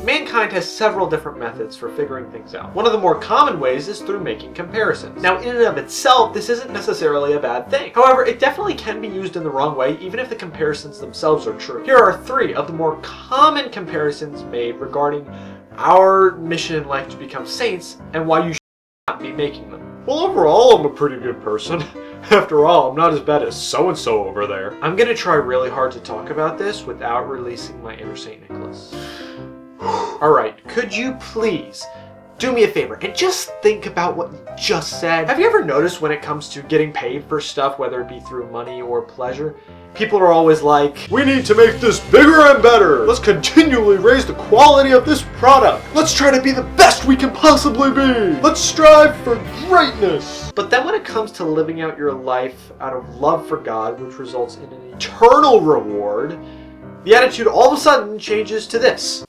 mankind has several different methods for figuring things out. One of the more common ways is through making comparisons. Now, in and of itself, this isn't necessarily a bad thing. However, it definitely can be used in the wrong way, even if the comparisons themselves are true. Here are 3 of the more common comparisons made regarding our mission in life to become saints and why you should not be making them. Well, overall, I'm a pretty good person. After all, I'm not as bad as so-and-so over there. I'm gonna try really hard to talk about this without releasing my inner St. Nicholas. Alright, could you please do me a favor and just think about what you just said? Have you ever noticed when it comes to getting paid for stuff, whether it be through money or pleasure, people are always like, we need to make this bigger and better. Let's continually raise the quality of this product. Let's try to be the best we can possibly be. Let's strive for greatness. But then when it comes to living out your life out of love for God, which results in an eternal reward, the attitude all of a sudden changes to this.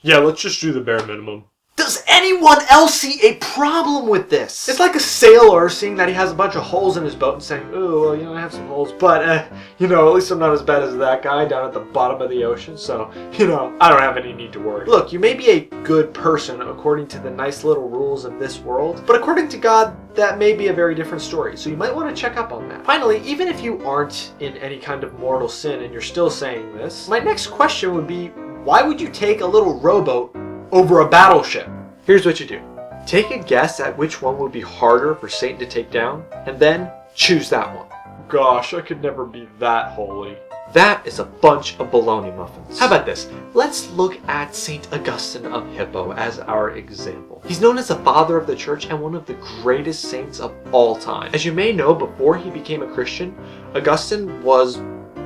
Yeah, let's just do the bare minimum. Does anyone else see a problem with this? It's like a sailor seeing that he has a bunch of holes in his boat and saying, oh, well, you know, I have some holes, but, you know, at least I'm not as bad as that guy down at the bottom of the ocean, so, you know, I don't have any need to worry. Look, you may be a good person according to the nice little rules of this world, but according to God, that may be a very different story, so you might want to check up on that. Finally, even if you aren't in any kind of mortal sin and you're still saying this, my next question would be, why would you take a little rowboat over a battleship? Here's what you do. Take a guess at which one would be harder for Satan to take down, and then choose that one. Gosh, I could never be that holy. That is a bunch of baloney muffins. How about this? Let's look at St. Augustine of Hippo as our example. He's known as the father of the church and one of the greatest saints of all time. As you may know, before he became a Christian, Augustine was,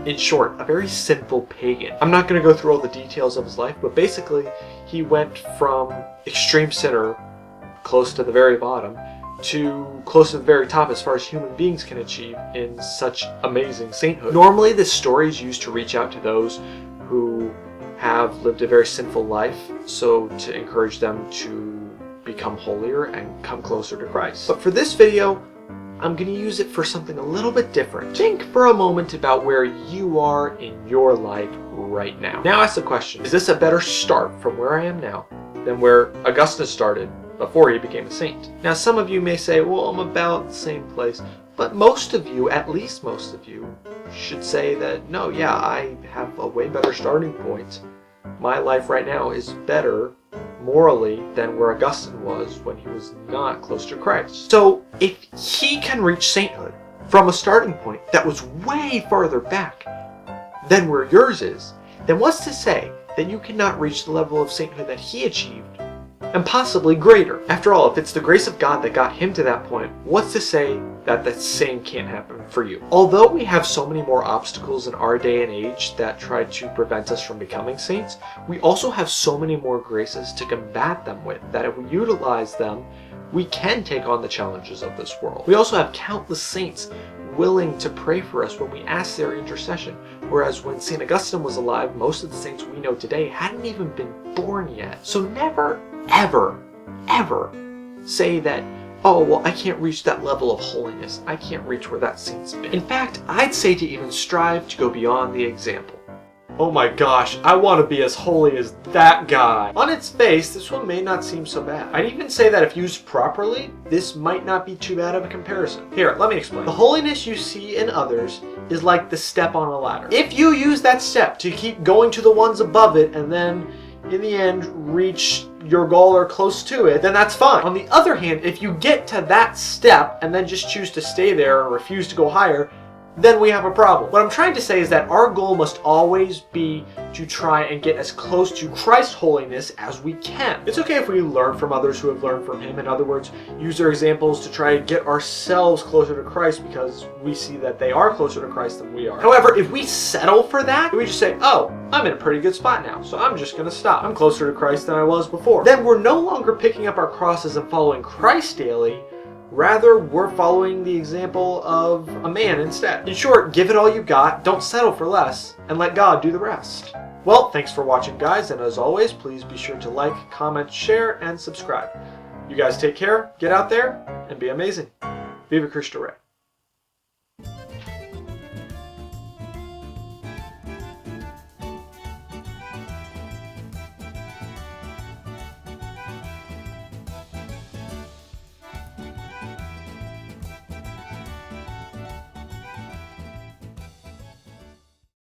in short, a very sinful pagan. I'm not going to go through all the details of his life, but basically he went from extreme sinner, close to the very bottom, to close to the very top as far as human beings can achieve in such amazing sainthood. Normally this story is used to reach out to those who have lived a very sinful life, so to encourage them to become holier and come closer to Christ. But for this video, I'm going to use it for something a little bit different. Think for a moment about where you are in your life right now. Now ask the question, is this a better start from where I am now than where Augustine started before he became a saint? Now some of you may say, well, I'm about the same place. But most of you, at least most of you, should say that, no, yeah, I have a way better starting point. My life right now is better morally than where Augustine was when he was not close to Christ. So if he can reach sainthood from a starting point that was way farther back than where yours is, then what's to say that you cannot reach the level of sainthood that he achieved, and possibly greater? After all, if it's the grace of God that got him to that point, what's to say that the same can't happen for you? Although we have so many more obstacles in our day and age that try to prevent us from becoming saints, we also have so many more graces to combat them with, that if we utilize them, we can take on the challenges of this world. We also have countless saints willing to pray for us when we ask their intercession, whereas when St. Augustine was alive, most of the saints we know today hadn't even been born yet. So never, ever, ever say that, oh, well, I can't reach that level of holiness. I can't reach where that saint's been. In fact, I'd say to even strive to go beyond the example. Oh my gosh, I want to be as holy as that guy. On its face, this one may not seem so bad. I'd even say that if used properly, this might not be too bad of a comparison. Here, let me explain. The holiness you see in others is like the step on a ladder. If you use that step to keep going to the ones above it and then in the end reach your goal or close to it, then that's fine. On the other hand, if you get to that step and then just choose to stay there or refuse to go higher, then we have a problem. What I'm trying to say is that our goal must always be to try and get as close to Christ's holiness as we can. It's okay if we learn from others who have learned from him. In other words, use their examples to try and get ourselves closer to Christ because we see that they are closer to Christ than we are. However, if we settle for that, we just say, oh, I'm in a pretty good spot now, so I'm just going to stop. I'm closer to Christ than I was before. Then we're no longer picking up our crosses and following Christ daily. Rather, we're following the example of a man instead. In short, give it all you got, don't settle for less, and let God do the rest. Well, thanks for watching, guys, and as always, please be sure to like, comment, share, and subscribe. You guys take care, get out there, and be amazing. Viva Cristo Rey.